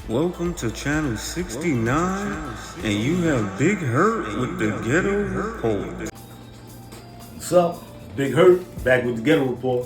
Welcome to channel 69, and you have Big Hurt with the Ghetto Report. What's up? Big Hurt, back with the Ghetto Report.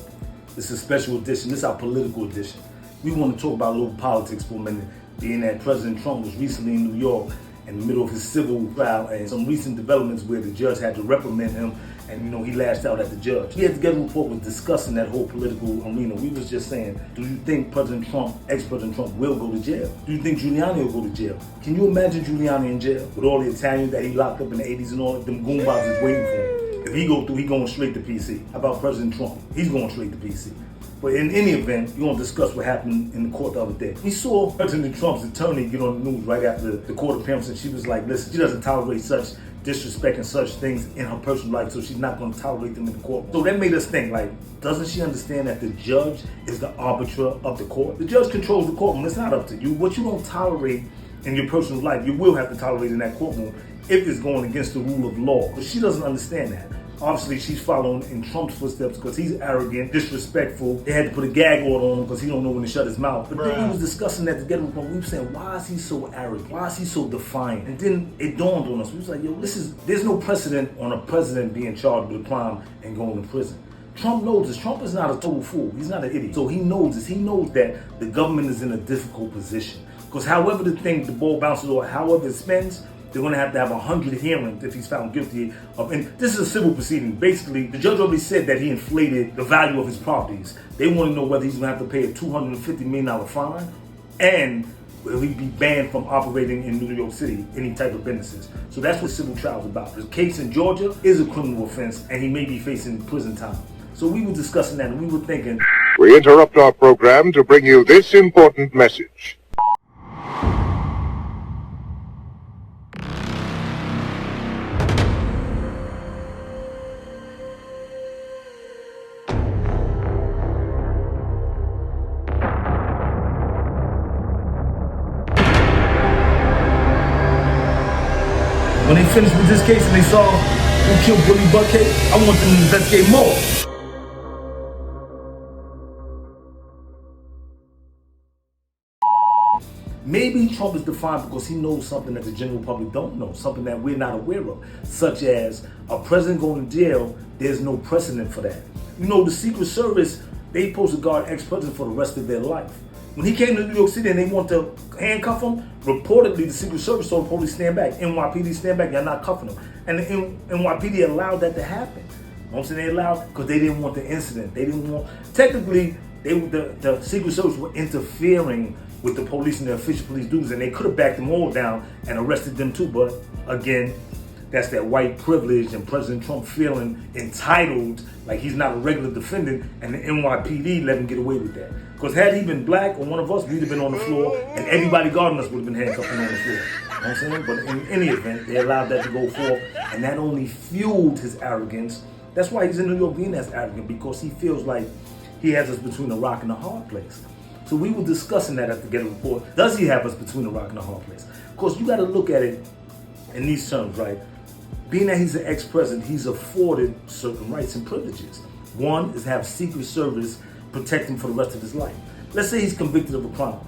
This is a special edition. This is our political edition. We want to talk about a little politics for a minute, being that President Trump was recently in New York in the middle of his civil trial and some recent developments where the judge had to reprimand him and, he lashed out at the judge. We at the Ghetto Report was discussing that whole political arena. We was just saying, do you think President Trump, ex-President Trump, will go to jail? Do you think Giuliani will go to jail? Can you imagine Giuliani in jail with all the Italians that he locked up in the 80s and all them goombas is waiting for him? If he go through, he going straight to PC. How about President Trump? He's going straight to PC. But in any event, we're going to discuss what happened in the court the other day. We saw President Trump's attorney get on the news right after the court appearance, and she was like, listen, she doesn't tolerate such disrespect and such things in her personal life, so she's not going to tolerate them in the court. So that made us think, doesn't she understand that the judge is the arbiter of the court? The judge controls the courtroom. It's not up to you. What you don't tolerate in your personal life, you will have to tolerate in that courtroom if it's going against the rule of law. But she doesn't understand that. Obviously, she's following in Trump's footsteps because he's arrogant, disrespectful. They had to put a gag order on him because he don't know when to shut his mouth. But then we was discussing that together with him. We were saying, why is he so arrogant? Why is he so defiant? And then it dawned on us. We was like, there's no precedent on a president being charged with a crime and going to prison. Trump knows this. Trump is not a total fool. He's not an idiot. So he knows this. He knows that the government is in a difficult position. Because however the ball bounces or however it spins, they're going to have 100 hearings if he's found guilty of, and this is a civil proceeding. Basically, the judge already said that he inflated the value of his properties. They want to know whether he's going to have to pay a $250 million fine, and will he be banned from operating in New York City, any type of businesses. So that's what civil trial is about. The case in Georgia is a criminal offense, and he may be facing prison time. So we were discussing that, and we were thinking, we interrupt our program to bring you this important message. when they finished with this case and they saw who killed Billy Buckhead, I want them to investigate more. Maybe Trump is defiant because he knows something that the general public don't know, something that we're not aware of, such as a president going to jail. There's no precedent for that. The Secret Service, they supposed to guard ex-presidents for the rest of their life. When he came to New York City and they want to handcuff him, reportedly the Secret Service told the police, stand back. NYPD, stand back, you're not cuffing him. And the NYPD allowed that to happen. You know what I'm saying? They allowed because they didn't want the incident. They didn't want, technically, the Secret Service were interfering with the police and the official police duties, and they could have backed them all down and arrested them too. But again, that's that white privilege and President Trump feeling entitled, like he's not a regular defendant, and the NYPD let him get away with that. Because had he been black or one of us, we'd have been on the floor, and everybody guarding us would have been handcuffed on the floor. You know what I'm saying? But in any event, they allowed that to go forth, and that only fueled his arrogance. That's why he's in New York being as arrogant, because he feels like he has us between a rock and a hard place. So we were discussing that at the Ghetto Report. Does he have us between a rock and a hard place? Of course, you got to look at it in these terms, right? Being that he's an ex-president, he's afforded certain rights and privileges. One is to have Secret Service protect him for the rest of his life. Let's say he's convicted of a crime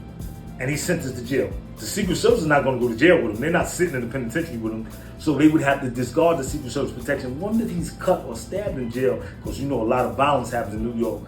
and he's sentenced to jail. The Secret Service is not going to go to jail with him. They're not sitting in the penitentiary with him. So they would have to discard the Secret Service protection. One, if he's cut or stabbed in jail, because a lot of violence happens in New York.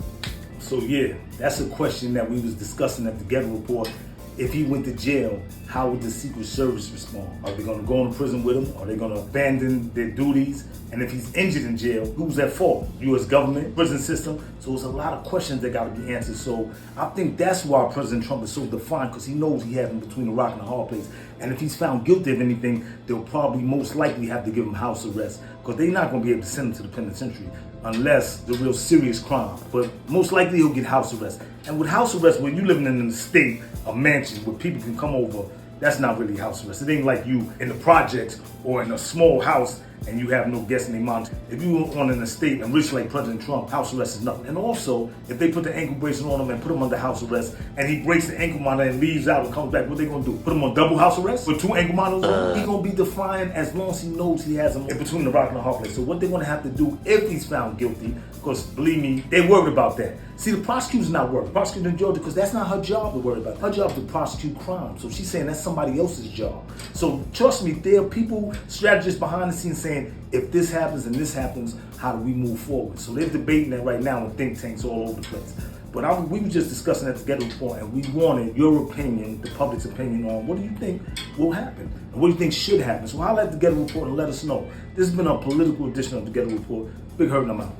So yeah, that's a question that we was discussing at the Ghetto Report. If he went to jail, how would the Secret Service respond? Are they going to go into prison with him? Are they going to abandon their duties? And if he's injured in jail, who's at fault? U.S. government, prison system? So there's a lot of questions that got to be answered. So I think that's why President Trump is so defiant, because he knows he has him between a rock and a hard place. And if he's found guilty of anything, they'll probably most likely have to give him house arrest, because they're not going to be able to send him to the penitentiary unless the real serious crime. But most likely he'll get house arrest. And with house arrest, when you're living in an estate, a mansion where people can come over, that's not really house arrest. It ain't like you in the projects or in a small house and you have no guests in their moms. If you were on an estate and rich like President Trump, house arrest is nothing. And also, if they put the ankle bracelet on him and put him under house arrest, and he breaks the ankle monitor and leaves out and comes back, what they gonna do? Put him on double house arrest with 2 ankle monitors on? He gonna be defiant as long as he knows he has him in between the rock and the hard place. So what they're gonna have to do if he's found guilty, Because believe me, they worried about that. See, the prosecutor's not worried. The prosecutor in Georgia, because that's not her job to worry about. Her job is to prosecute crime. So she's saying that's somebody else's job. So trust me, there are people, strategists behind the scenes saying, if this happens and this happens, how do we move forward? So they're debating that right now in think tanks all over the place. But we were just discussing at the Ghetto Report, and we wanted your opinion, the public's opinion on what do you think will happen? And what do you think should happen? So holler at the Ghetto Report and let us know. This has been a political edition of the Ghetto Report. Big Hurt, and I'm out.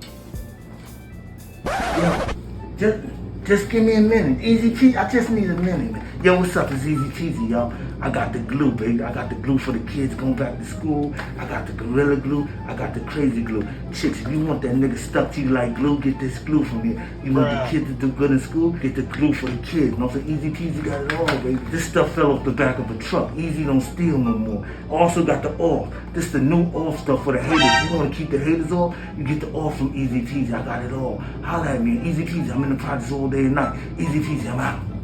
Yo, just give me a minute. Easy Peasy, I just need a minute. Yo, what's up? It's Easy Peasy, y'all. I got the glue, baby. I got the glue for the kids going back to school. I got the Gorilla Glue. I got the Crazy Glue. Chicks, if you want that nigga stuck to you like glue, get this glue from me. You want the kids to do good in school? Get the glue for the kids. You know, so Easy Peasy got it all, baby. This stuff fell off the back of a truck. Easy don't steal no more. Also got the off. This the new off stuff for the haters. You want to keep the haters off? You get the off from Easy Peasy. I got it all. Holla at me. Easy Peasy. I'm in the projects all day and night. Easy Peasy. I'm out.